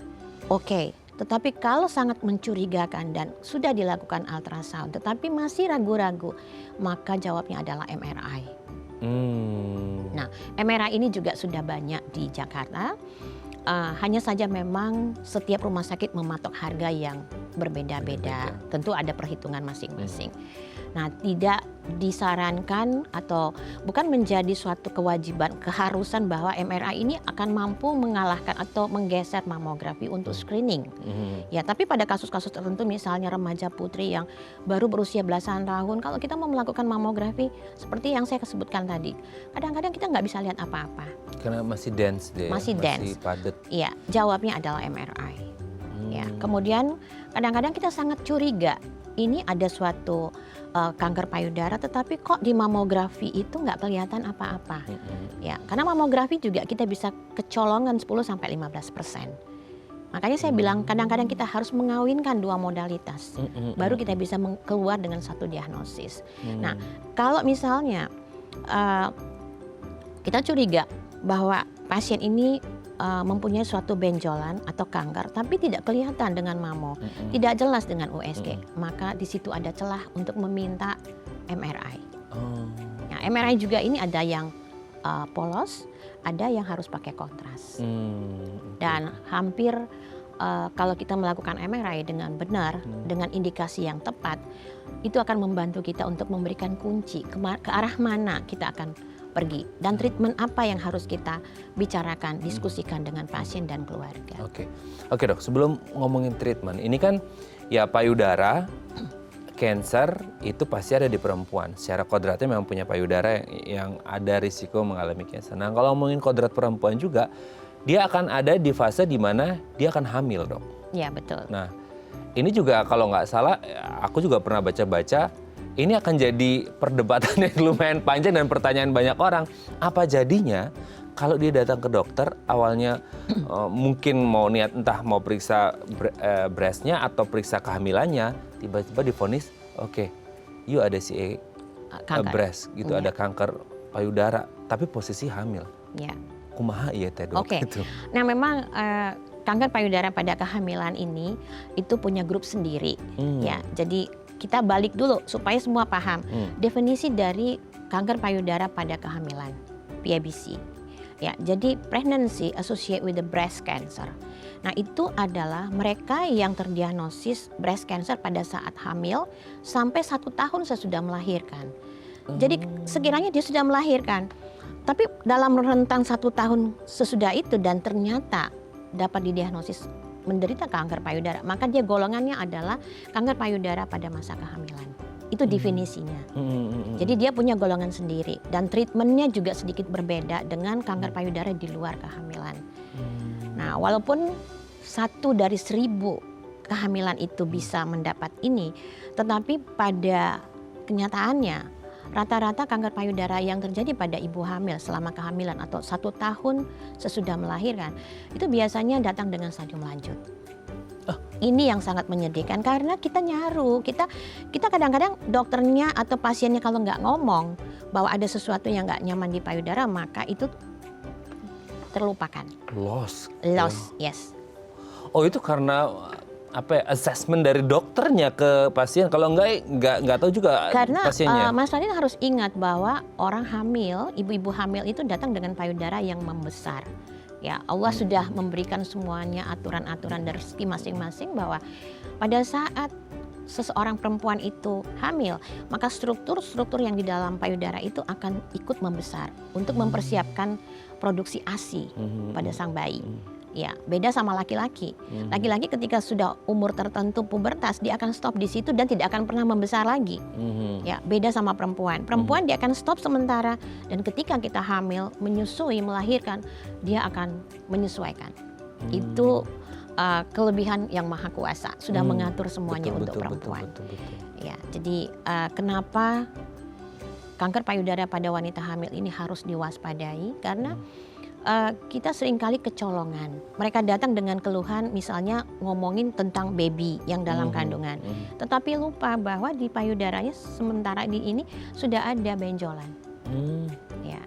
oke. Tetapi kalau sangat mencurigakan dan sudah dilakukan ultrasound tetapi masih ragu-ragu, maka jawabnya adalah MRI. Nah, MRI ini juga sudah banyak di Jakarta. Hanya saja memang setiap rumah sakit mematok harga yang berbeda-beda. Tentu ada perhitungan masing-masing. Nah, tidak disarankan atau bukan menjadi suatu kewajiban, keharusan bahwa MRI ini akan mampu mengalahkan atau menggeser mamografi untuk screening. Ya, tapi pada kasus-kasus tertentu misalnya remaja putri yang baru berusia belasan tahun, kalau kita mau melakukan mamografi seperti yang saya sebutkan tadi, kadang-kadang kita nggak bisa lihat apa-apa. Karena masih dense deh, masih padat. Iya, jawabnya adalah MRI. Ya, kemudian kadang-kadang kita sangat curiga ini ada suatu kanker payudara, tetapi kok di mamografi itu nggak kelihatan apa-apa. Ya, karena mamografi juga kita bisa kecolongan 10-15%. Makanya saya bilang kadang-kadang kita harus mengawinkan dua modalitas, baru kita bisa keluar dengan satu diagnosis. Nah, kalau misalnya kita curiga bahwa pasien ini mempunyai suatu benjolan atau kanker, tapi tidak kelihatan dengan mamo, tidak jelas dengan USG, maka di situ ada celah untuk meminta MRI. Nah, MRI juga ini ada yang polos, ada yang harus pakai kontras. Dan hampir kalau kita melakukan MRI dengan benar, dengan indikasi yang tepat, itu akan membantu kita untuk memberikan kunci ke arah mana kita akan pergi dan treatment apa yang harus kita bicarakan, diskusikan dengan pasien dan keluarga. Oke dok, sebelum ngomongin treatment, ini kan ya payudara, cancer itu pasti ada di perempuan. Secara kodratnya memang punya payudara yang ada risiko mengalami cancer. Nah, kalau ngomongin kodrat perempuan juga, dia akan ada di fase di mana dia akan hamil dok. Iya betul. Nah, ini juga kalau nggak salah, aku juga pernah baca-baca, ini akan jadi perdebatan yang lumayan panjang dan pertanyaan banyak orang. Apa jadinya kalau dia datang ke dokter awalnya mungkin mau niat entah mau periksa breastnya atau periksa kehamilannya, tiba-tiba divonis, oke, you ada breast gitu, ada kanker payudara, tapi posisi hamil. Ya. Kumaha iya teh dok? Oke. Gitu. Nah memang kanker payudara pada kehamilan ini itu punya grup sendiri. Ya, jadi kita balik dulu supaya semua paham definisi dari kanker payudara pada kehamilan, PIBC. Ya, jadi pregnancy associated with the breast cancer. Nah, itu adalah mereka yang terdiagnosis breast cancer pada saat hamil sampai 1 tahun sesudah melahirkan. Jadi sekiranya dia sudah melahirkan, tapi dalam rentang 1 tahun sesudah itu dan ternyata dapat didiagnosis menderita kanker payudara, maka dia golongannya adalah kanker payudara pada masa kehamilan. Itu definisinya. Jadi dia punya golongan sendiri dan treatmentnya juga sedikit berbeda dengan kanker payudara di luar kehamilan. Nah, walaupun 1 dari 1000 kehamilan itu bisa mendapat ini, tetapi pada kenyataannya rata-rata kanker payudara yang terjadi pada ibu hamil selama kehamilan atau 1 tahun sesudah melahirkan itu biasanya datang dengan stadium lanjut. Ini yang sangat menyedihkan karena kita nyaru, kita kadang-kadang dokternya atau pasiennya kalau nggak ngomong bahwa ada sesuatu yang nggak nyaman di payudara, maka itu terlupakan. Loss. Yes. Oh, itu karena assessment dari dokternya ke pasien, kalau nggak tahu juga karena, pasiennya. Mas Radin harus ingat bahwa orang hamil, ibu-ibu hamil itu datang dengan payudara yang membesar. Ya, Allah sudah memberikan semuanya aturan-aturan dari rezeki masing-masing bahwa pada saat seseorang perempuan itu hamil, maka struktur-struktur yang di dalam payudara itu akan ikut membesar untuk mempersiapkan produksi ASI pada sang bayi. Ya, beda sama laki-laki. Laki-laki ketika sudah umur tertentu pubertas, dia akan stop di situ dan tidak akan pernah membesar lagi. Ya, beda sama perempuan. Perempuan dia akan stop sementara dan ketika kita hamil, menyusui, melahirkan, dia akan menyesuaikan. Itu kelebihan yang maha kuasa, sudah mengatur semuanya untuk perempuan. Betul. Ya, jadi kenapa kanker payudara pada wanita hamil ini harus diwaspadai? Karena kita seringkali kecolongan. Mereka datang dengan keluhan misalnya ngomongin tentang baby yang dalam kandungan. Tetapi lupa bahwa di payudaranya sementara ini sudah ada benjolan. Ya.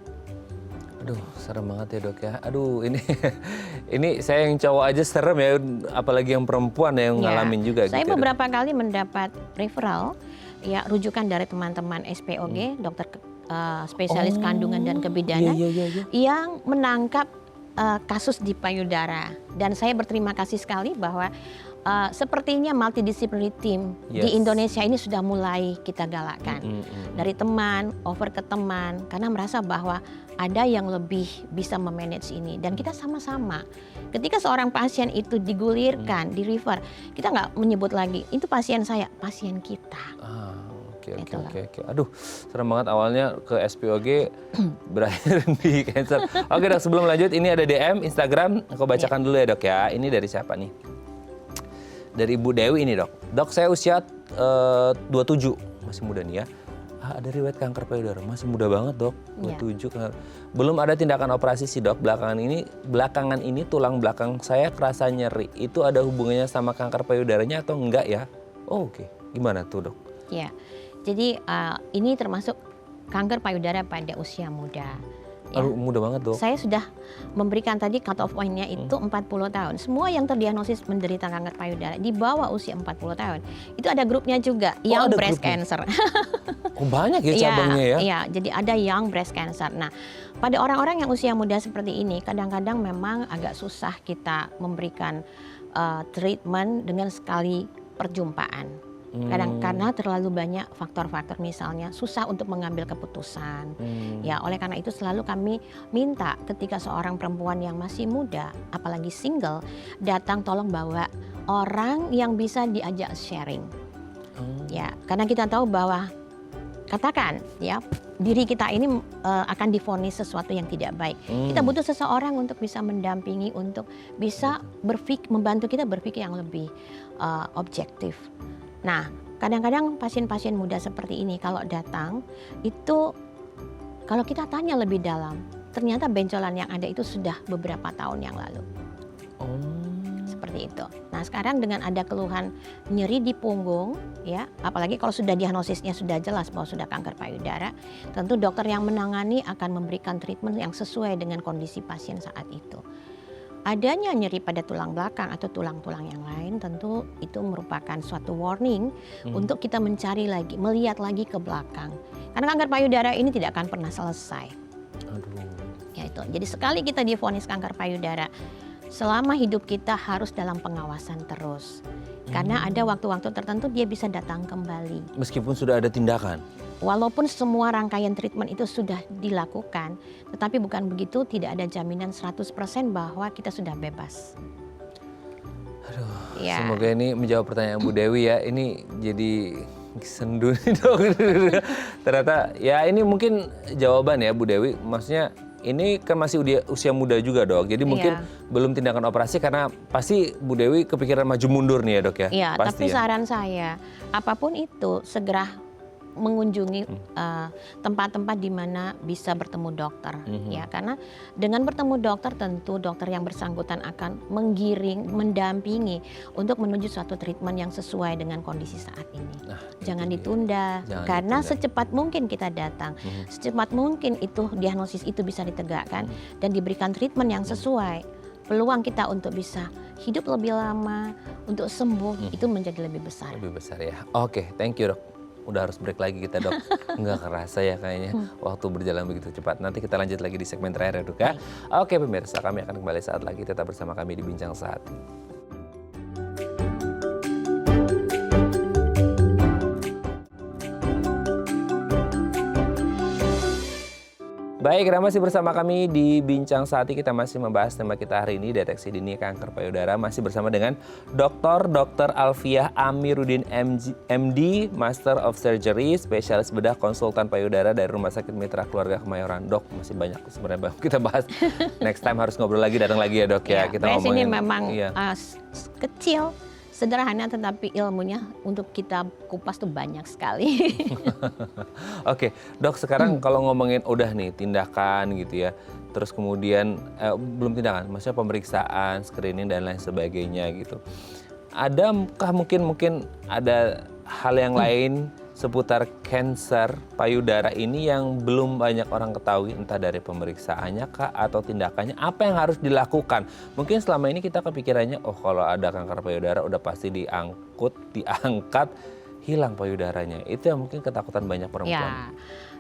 Aduh, serem banget ya dok ya. Aduh, ini saya yang cowok aja serem ya, apalagi yang perempuan yang ngalamin juga. Saya gitu, beberapa kali mendapat referral, ya rujukan dari teman-teman SPOG, dokter spesialis kandungan dan kebidanan yang menangkap kasus di payudara. Dan saya berterima kasih sekali bahwa sepertinya multidisciplinary team di Indonesia ini sudah mulai kita galakkan. Dari teman, over ke teman, karena merasa bahwa ada yang lebih bisa memanage ini. Dan kita sama-sama, ketika seorang pasien itu digulirkan, di-refer, kita nggak menyebut lagi, itu pasien saya, pasien kita. Oke. Aduh, serem banget, awalnya ke SPOG berakhir di cancer. Oke dok, sebelum lanjut ini ada DM Instagram, aku bacakan dulu ya dok ya. Ini dari siapa nih? Dari Ibu Dewi ini dok. Dok, saya usia 27, masih muda nih ya. Ada riwayat kanker payudara, masih muda banget dok, 27. Belum ada tindakan operasi sih dok. Belakangan ini tulang belakang saya kerasa nyeri. Itu ada hubungannya sama kanker payudaranya atau enggak ya? Oh, oke. Gimana tuh dok? Ya. Jadi ini termasuk kanker payudara pada usia muda. Ya. Muda banget dok. Saya sudah memberikan tadi cut off point-nya itu 40 tahun. Semua yang terdiagnosis menderita kanker payudara di bawah usia 40 tahun. Itu ada grupnya juga, young breast cancer. Oh, banyak ya cabangnya ya? Iya, jadi ada young breast cancer. Nah, pada orang-orang yang usia muda seperti ini, kadang-kadang memang agak susah kita memberikan treatment dengan sekali perjumpaan. Karena terlalu banyak faktor-faktor, misalnya susah untuk mengambil keputusan. Ya, oleh karena itu selalu kami minta ketika seorang perempuan yang masih muda, apalagi single, datang tolong bawa orang yang bisa diajak sharing. Ya, karena kita tahu bahwa katakan ya diri kita ini akan divonis sesuatu yang tidak baik. Kita butuh seseorang untuk bisa mendampingi, untuk bisa membantu kita berpikir yang lebih objektif. Nah, kadang-kadang pasien-pasien muda seperti ini kalau datang itu kalau kita tanya lebih dalam, ternyata benjolan yang ada itu sudah beberapa tahun yang lalu. Seperti itu. Nah, sekarang dengan ada keluhan nyeri di punggung, ya, apalagi kalau sudah diagnosisnya sudah jelas bahwa sudah kanker payudara, tentu dokter yang menangani akan memberikan treatment yang sesuai dengan kondisi pasien saat itu. Adanya nyeri pada tulang belakang atau tulang-tulang yang lain, tentu itu merupakan suatu warning untuk kita mencari lagi, melihat lagi ke belakang. Karena kanker payudara ini tidak akan pernah selesai. Ya itu. Jadi sekali kita divonis kanker payudara, selama hidup kita harus dalam pengawasan terus. Karena ada waktu-waktu tertentu dia bisa datang kembali. Meskipun sudah ada tindakan? walaupun semua rangkaian treatment itu sudah dilakukan, tetapi bukan begitu, tidak ada jaminan 100% bahwa kita sudah bebas. Aduh, semoga ini menjawab pertanyaan Bu Dewi ya. Ini jadi sendu nih dok. Ternyata ya ini mungkin jawaban ya Bu Dewi. Maksudnya ini kan masih usia muda juga dok. Jadi mungkin belum tindakan operasi karena pasti Bu Dewi kepikiran maju mundur nih ya dok ya. Iya, pasti tapi ya. saran saya apapun itu segera mengunjungi tempat-tempat di mana bisa bertemu dokter ya, karena dengan bertemu dokter tentu dokter yang bersangkutan akan menggiring, mendampingi untuk menuju suatu treatment yang sesuai dengan kondisi saat ini. Jangan ditunda, karena secepat mungkin kita datang, secepat mungkin itu diagnosis itu bisa ditegakkan dan diberikan treatment yang sesuai. Peluang kita untuk bisa hidup lebih lama, untuk sembuh itu menjadi lebih besar. Lebih besar ya. Oke, thank you dok. Udah harus break lagi kita dok. Nggak kerasa ya kayaknya waktu berjalan begitu cepat. Nanti kita lanjut lagi di segmen terakhir ya dok ya. Oke pemirsa, kami akan kembali saat lagi. Tetap bersama kami di Bincang Sehati. Baik, Anda masih bersama kami di Bincang Sehati. Kita masih membahas tema kita hari ini, deteksi dini kanker payudara. Masih bersama dengan Dr. Alfiah Amiruddin MD, Master of Surgery, spesialis bedah konsultan payudara dari Rumah Sakit Mitra Keluarga Kemayoran. Dok, masih banyak sebenarnya kita bahas. Next time harus ngobrol lagi, datang lagi ya dok ya. Kita ngomongin. Ini memang kecil, sederhana, tetapi ilmunya untuk kita kupas tuh banyak sekali. Oke, dok sekarang kalau ngomongin udah nih tindakan gitu ya, terus kemudian belum tindakan, maksudnya pemeriksaan, screening dan lain sebagainya gitu. Adakah mungkin ada hal yang lain seputar kanker payudara ini yang belum banyak orang ketahui, entah dari pemeriksaannya kah atau tindakannya, apa yang harus dilakukan? Mungkin selama ini kita kepikirannya, oh kalau ada kanker payudara udah pasti diangkat, hilang payudaranya. Itu yang mungkin ketakutan banyak perempuan. Ya,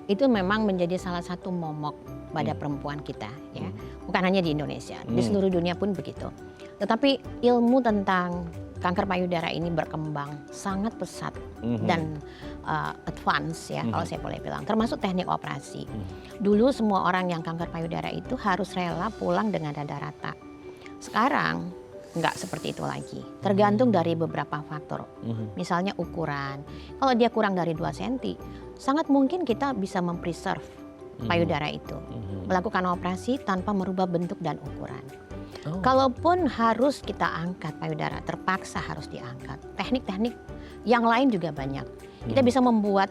itu memang menjadi salah satu momok pada perempuan kita ya. Bukan hanya di Indonesia, di seluruh dunia pun begitu. Tetapi ilmu tentang kanker payudara ini berkembang sangat pesat dan advance ya, kalau saya boleh bilang, termasuk teknik operasi. Dulu semua orang yang kanker payudara itu harus rela pulang dengan dada rata. Sekarang nggak seperti itu lagi, tergantung dari beberapa faktor. Misalnya ukuran, kalau dia kurang dari 2 cm, sangat mungkin kita bisa mempreserve payudara itu, melakukan operasi tanpa merubah bentuk dan ukuran. Kalaupun harus kita angkat payudara, terpaksa harus diangkat. Teknik-teknik yang lain juga banyak. Kita bisa membuat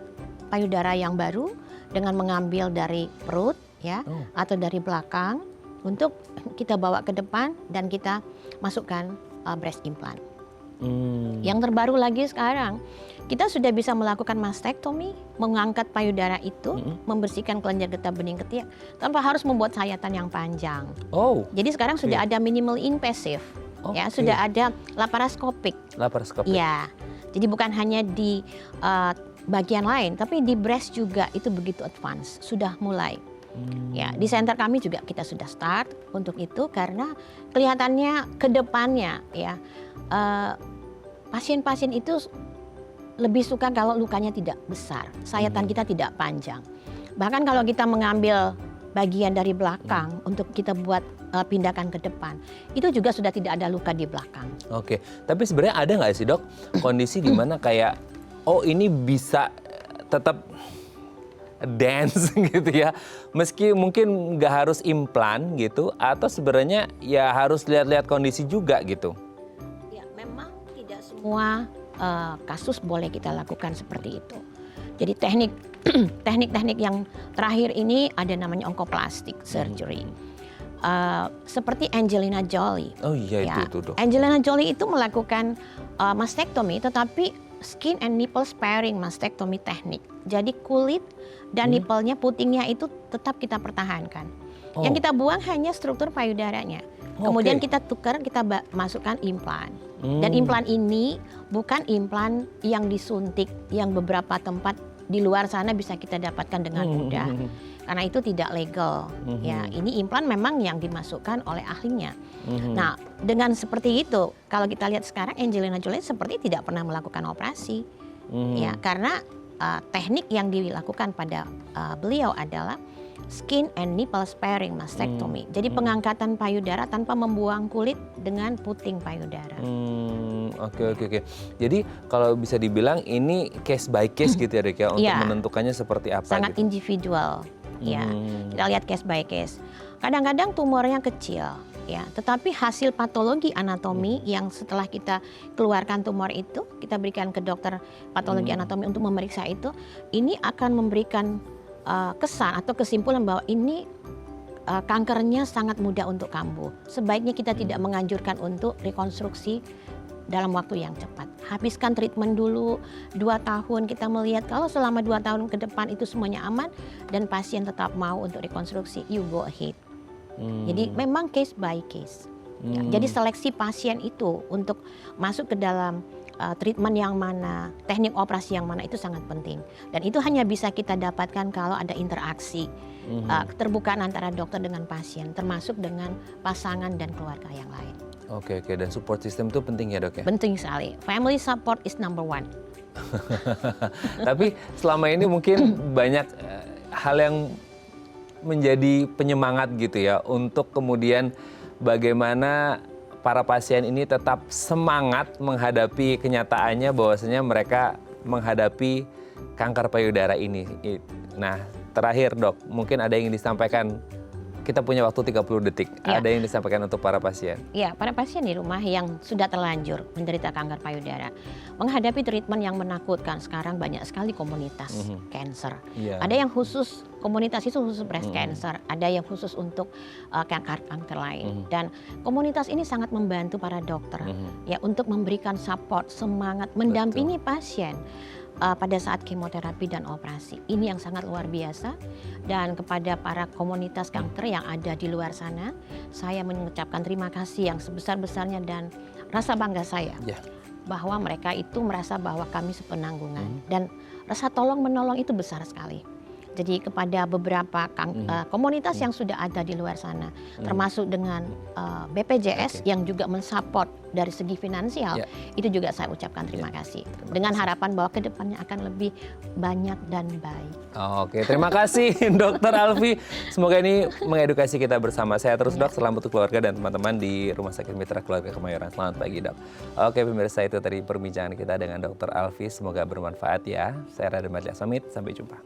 payudara yang baru dengan mengambil dari perut ya, atau dari belakang untuk kita bawa ke depan dan kita masukkan breast implant. Yang terbaru lagi sekarang, kita sudah bisa melakukan mastektomi, mengangkat payudara itu, membersihkan kelenjar getah bening ketiak tanpa harus membuat sayatan yang panjang. Jadi sekarang sudah ada minimal invasive, ya, sudah ada laparoskopik. Ya, jadi bukan hanya di bagian lain, tapi di breast juga itu begitu advance, sudah mulai. Ya, di center kami juga kita sudah start untuk itu karena kelihatannya ke depannya ya. Pasien-pasien itu lebih suka kalau lukanya tidak besar, sayatan kita tidak panjang. Bahkan kalau kita mengambil bagian dari belakang untuk kita buat pindahkan ke depan, itu juga sudah tidak ada luka di belakang. Oke, tapi sebenarnya ada nggak sih dok kondisi di mana kayak ini bisa tetap dance gitu ya, meski mungkin nggak harus implan gitu, atau sebenarnya ya harus lihat-lihat kondisi juga gitu? Semua kasus boleh kita lakukan seperti itu. Jadi teknik-teknik yang terakhir ini ada namanya onkoplastik surgery. Seperti Angelina Jolie. Oh iya ya. itu dok. Angelina Jolie itu melakukan mastektomi, tetapi skin and nipple sparing mastektomi teknik. Jadi kulit dan nipplenya, putingnya itu tetap kita pertahankan. Yang kita buang hanya struktur payudaranya. Kemudian kita tukar, kita masukkan implan. Dan implan ini bukan implan yang disuntik, yang beberapa tempat di luar sana bisa kita dapatkan dengan mudah. Karena itu tidak legal. Ya, ini implan memang yang dimasukkan oleh ahlinya. Nah, dengan seperti itu, kalau kita lihat sekarang Angelina Jolie seperti tidak pernah melakukan operasi. Ya, karena teknik yang dilakukan pada beliau adalah skin and nipple sparing mastectomy. Jadi pengangkatan payudara tanpa membuang kulit dengan puting payudara. Oke. Jadi kalau bisa dibilang ini case by case gitu ya, Dok ya, untuk menentukannya seperti apa. Sangat gitu. Individual. Ya, kita lihat case by case. Kadang-kadang tumornya kecil, ya, tetapi hasil patologi anatomi yang setelah kita keluarkan tumor itu, kita berikan ke dokter patologi anatomi untuk memeriksa itu, ini akan memberikan kesan atau kesimpulan bahwa ini kankernya sangat mudah untuk kambuh. Sebaiknya kita tidak menganjurkan untuk rekonstruksi dalam waktu yang cepat. Habiskan treatment dulu 2 tahun, kita melihat kalau selama 2 tahun ke depan itu semuanya aman dan pasien tetap mau untuk rekonstruksi, you go ahead. Jadi memang case by case. Ya, jadi seleksi pasien itu untuk masuk ke dalam treatment yang mana, teknik operasi yang mana itu sangat penting. Dan itu hanya bisa kita dapatkan kalau ada interaksi, keterbukaan antara dokter dengan pasien, termasuk dengan pasangan dan keluarga yang lain. Oke, dan support system itu penting ya, Dok ya? Penting sekali. Family support is number one. Tapi selama ini mungkin banyak hal yang menjadi penyemangat gitu ya untuk kemudian bagaimana para pasien ini tetap semangat menghadapi kenyataannya bahwasanya mereka menghadapi kanker payudara ini. Nah, terakhir Dok, mungkin ada yang ingin disampaikan. Kita punya waktu 30 detik. Ya. Ada yang disampaikan untuk para pasien? Ya, para pasien di rumah yang sudah terlanjur menderita kanker payudara, menghadapi treatment yang menakutkan. Sekarang banyak sekali komunitas cancer. Ada yang khusus, komunitas itu khusus breast cancer, ada yang khusus untuk kanker lain. Dan komunitas ini sangat membantu para dokter ya untuk memberikan support, semangat, mendampingi pasien pada saat kemoterapi dan operasi. Ini yang sangat luar biasa. Dan kepada para komunitas kanker yang ada di luar sana, saya mengucapkan terima kasih yang sebesar-besarnya dan rasa bangga saya bahwa mereka itu merasa bahwa kami sepenanggungan. Dan rasa tolong menolong itu besar sekali. Jadi kepada beberapa komunitas yang sudah ada di luar sana, termasuk dengan BPJS yang juga mensupport dari segi finansial, itu juga saya ucapkan terima kasih. Dengan harapan bahwa kedepannya akan lebih banyak dan baik. Oke, terima kasih Dr. Alfi. Semoga ini mengedukasi kita bersama. Saya terus Dok, selamat untuk keluarga dan teman-teman di Rumah Sakit Mitra Keluarga Kemayoran. Selamat pagi Dok. Oke pemirsa, itu tadi perbincangan kita dengan Dr. Alfi. Semoga bermanfaat ya. Saya Raden Madlia Samit, sampai jumpa.